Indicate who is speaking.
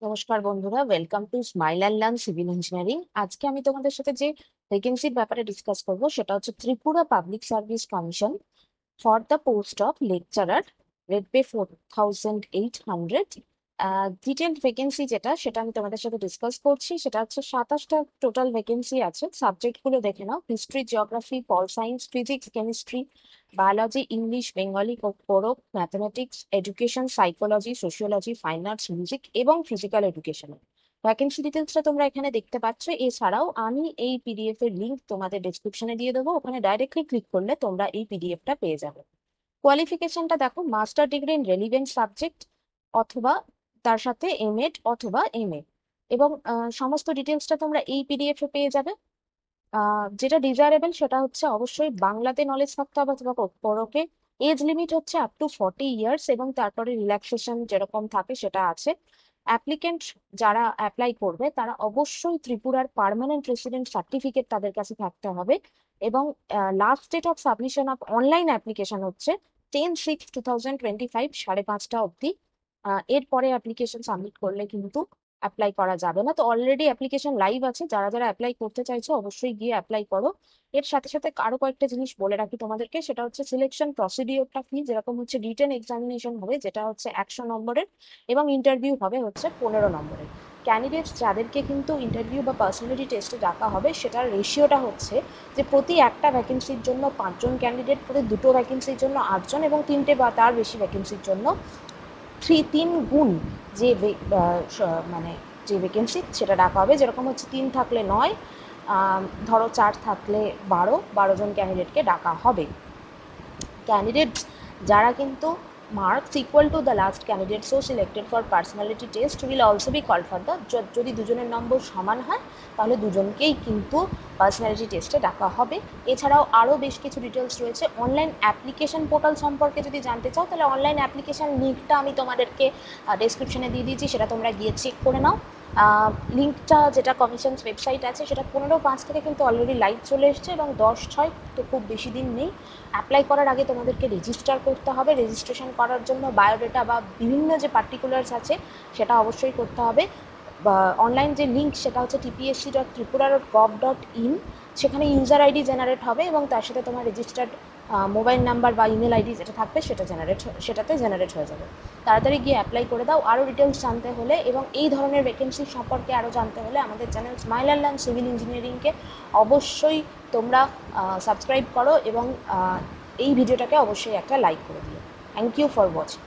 Speaker 1: নমস্কার বন্ধুরা, welcome to smile and learn civil engineering. আজকে আমি তোমাদের সাথে যে ভ্যাকেন্সির ব্যাপারে ডিসকাস করব সেটা হচ্ছে Tripura public service commission for the post of lecturer, rate pay 4,800। Detailed vacancy যেটা সেটা আমি তোমাদের সাথে ডিসকাস করছি। সেটা হচ্ছে 27টা টোটাল ভ্যাকেন্সি আছে। সাবজেক্ট গুলো দেখে নাও: history, geography, pol science, physics, chemistry, biology, English, Bengali, কোরক, mathematics, education, psychology, sociology, fine arts, music এবং ফিজিক্যাল এডুকেশন। ভ্যাকেন্সি ডিটেলসটা তোমরা এখানে দেখতে পাচ্ছ। এছাড়াও আমি এই পিডিএফ এর লিংক তোমাদের ডেসক্রিপশনে দিয়ে দেবো, ওখানে ডাইরেক্টলি ক্লিক করলে তোমরা এই পিডিএফটা পেয়ে যাবে। কোয়ালিফিকেশনটা দেখো: master degree in relevant subject অথবা তার সাথে এমএড অথবা এমএ। এবং সমস্ত ডিটেলসটা তোমরা এই পিডিএফ এ পেয়ে যাবে। যেটা ডিজায়ারেবল সেটা হচ্ছে অবশ্যই বাংলাতে নলেজ থাকতে হবে অথবা পরকে। এজ লিমিট হচ্ছে আপ টু 40 ইয়ার্স এবং তারপরে রিল্যাক্সেশন যেরকম থাকে সেটা আছে। অ্যাপ্লিকেন্ট যারা অ্যাপ্লাই করবে তারা অবশ্যই ত্রিপুরার পার্মানেন্ট রেসিডেন্ট সার্টিফিকেট তাদের কাছে থাকতে হবে। এবং last date of submission of online application হচ্ছে 10/6/2025 5:30 অবধি। এরপরে অ্যাপ্লিকেশন সাবমিট করলে কিন্তু অ্যাপ্লাই করা যাবে না। তো অলরেডি অ্যাপ্লিকেশন লাইভ আছে, যারা যারা অ্যাপ্লাই করতে চাইছো অবশ্যই গিয়ে অ্যাপ্লাই করো। এর সাথে সাথে আরো কয়েকটা জিনিস বলে রাখি তোমাদেরকে, সেটা হচ্ছে সিলেকশন প্রসিডিওরটা কি। যেরকম হচ্ছে রিটেন এক্সামিনেশন হবে, যেটা হচ্ছে 100 নম্বরের, এবং ইন্টারভিউ হবে হচ্ছে 15 নম্বরের। ক্যান্ডিডেটস যাদেরকে কিন্তু ইন্টারভিউ বা পার্সোনালিটি টেস্টে ডাকা হবে সেটার রেশিওটা হচ্ছে যে প্রতি একটা ভ্যাকেন্সির জন্য 5জন ক্যান্ডিডেট, প্রতি দুটো ভ্যাকেন্সির জন্য 8জন এবং 3টে বা তার বেশি ভ্যাকেন্সির জন্য 3 গুণ যে মানে যে ভ্যাকেন্সি সেটা ডাকা হবে। যেরকম হচ্ছে 3 থাকলে 9, ধরো 4 থাকলে 12জন ক্যান্ডিডেটকে ডাকা হবে। ক্যান্ডিডেটস যারা কিন্তু marks equal to the last candidate so selected for personality test will also be called for the, যদি দুজনের নম্বর সমান হয় তাহলে দুজনকেই কিন্তু পার্সোনালিটি টেস্টে ডাকা হবে। এছাড়াও আরও বেশ কিছু ডিটেলস রয়েছে। অনলাইন অ্যাপ্লিকেশন পোর্টাল সম্পর্কে যদি জানতে চাও তাহলে অনলাইন অ্যাপ্লিকেশন লিঙ্কটা আমি তোমাদেরকে ডেসক্রিপশনে দিয়ে দিয়েছি, সেটা তোমরা গিয়ে চেক করে নাও। লিঙ্কটা যেটা কমিশনস ওয়েবসাইট আছে সেটা 15/5 থেকে কিন্তু অলরেডি লাইভ চলে এসছে এবং 10/6, তো খুব বেশি দিন নেই। অ্যাপ্লাই করার আগে তোমাদেরকে রেজিস্টার করতে হবে। রেজিস্ট্রেশন করার জন্য বায়োডাটা বা বিভিন্ন যে পার্টিকুলার্স আছে সেটা অবশ্যই করতে হবে। বা অনলাইন যে লিঙ্ক সেটা হচ্ছে tpsc.tripura.gov.in, সেখানে ইউজার আইডি জেনারেট হবে এবং তার সাথে তোমার রেজিস্টার্ড মোবাইল নাম্বার বা ইমেল আইডি যেটা থাকবে সেটাতে জেনারেট হয়ে যাবে। তাড়াতাড়ি গিয়ে অ্যাপ্লাই করে দাও। আরও ডিটেলস জানতে হলে এবং এই ধরনের ভ্যাকেন্সি সম্পর্কে আরও জানতে হলে আমাদের channel smile and learn civil ইঞ্জিনিয়ারিংকে অবশ্যই তোমরা সাবস্ক্রাইব করো এবং এই ভিডিওটাকে অবশ্যই একটা লাইক করে দিও। Thank you for watching.